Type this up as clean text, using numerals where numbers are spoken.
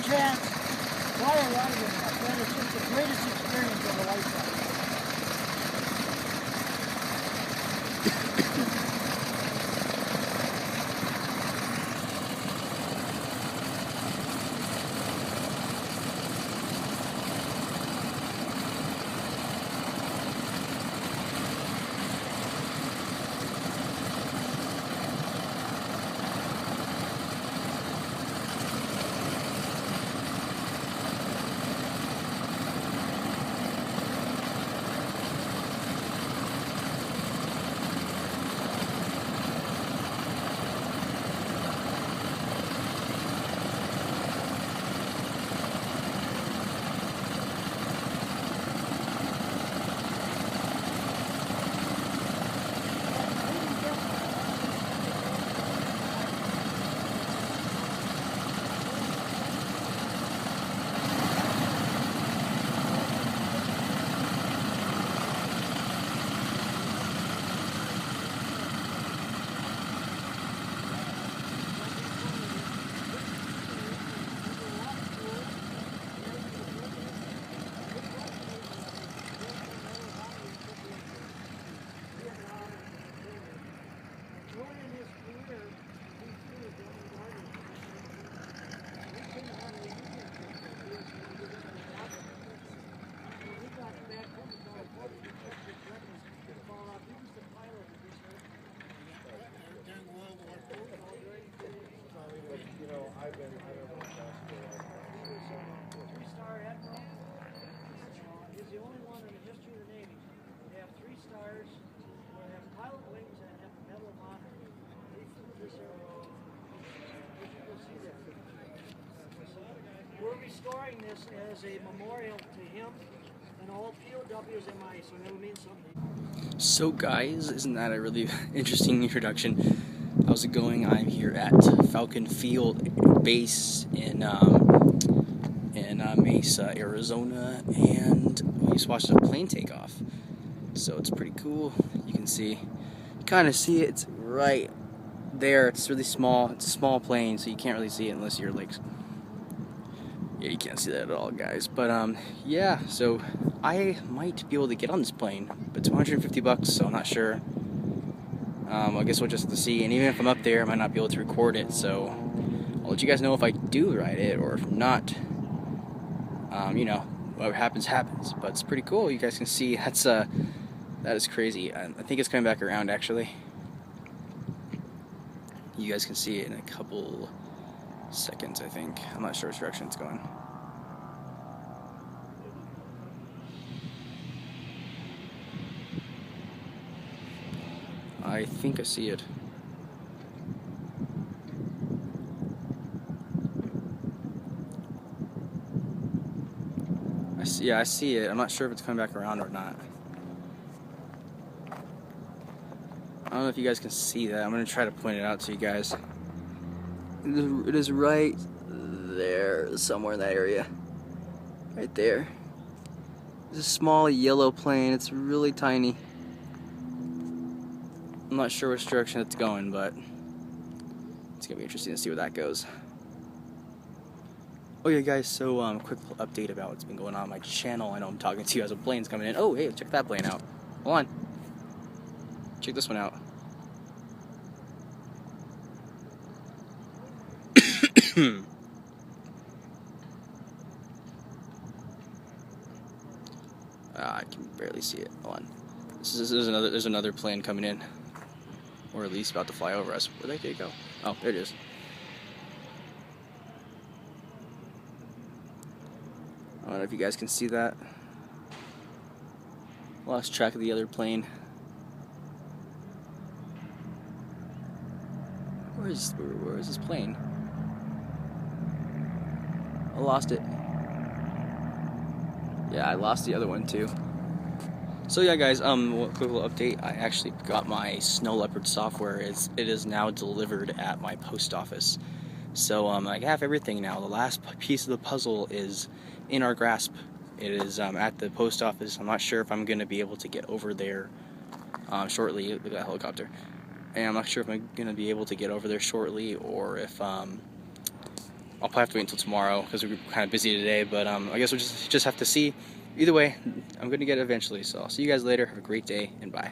chance, try a ride with them. Man, it's just the greatest experience of a lifetime. Three-star admiral. He's the only one in the history of the Navy to have 3 stars, to have pilot wings, and have the Medal of Honor. He flew this aircraft. You'll see that. We're restoring this as a memorial to him and all POWs MI, so that would mean something. So guys, isn't that a really interesting introduction? How's it going? I'm here at Falcon Field base in Mesa, Arizona, and we just watched a plane take off. So it's pretty cool. You can see, kind of see it. It's right there. It's really small. It's a small plane, so you can't really see it unless you're like, yeah, you can't see that at all, guys. But yeah. So I might be able to get on this plane, but it's $150, so I'm not sure. I guess we'll just have to see, and even if I'm up there, I might not be able to record it, so I'll let you guys know if I do ride it, or if not. You know, whatever happens, happens, but it's pretty cool. You guys can see, that is crazy. I think it's coming back around, actually. You guys can see it in a couple seconds, I think. I'm not sure which direction it's going. I think I see it. Yeah, I see it. I'm not sure if it's coming back around or not. I don't know if you guys can see that. I'm going to try to point it out to you guys. It is right there, somewhere in that area. Right there. It's a small yellow plane. It's really tiny. I'm not sure which direction it's going, but it's gonna be interesting to see where that goes. Oh yeah, guys, so quick update about what's been going on my channel. I know I'm talking to you as a plane's coming in. Oh, hey, check that plane out. Hold on. Check this one out. I can barely see it. Hold on. There's another plane coming in. Or at least about to fly over us. Where'd they go? Oh, there it is. I don't know if you guys can see that. Lost track of the other plane. Where is this plane? I lost it. Yeah, I lost the other one too. So yeah, guys, quick little update. I actually got my Snow Leopard software. It is now delivered at my post office. So I have everything now. The last piece of the puzzle is in our grasp. It is at the post office. I'm not sure if I'm going to be able to get over there shortly. Look at that helicopter. And I'm not sure if I'm going to be able to get over there shortly, or if I'll probably have to wait until tomorrow because we're kind of busy today. But I guess we'll just have to see. Either way, I'm going to get it eventually. So I'll see you guys later. Have a great day, and bye.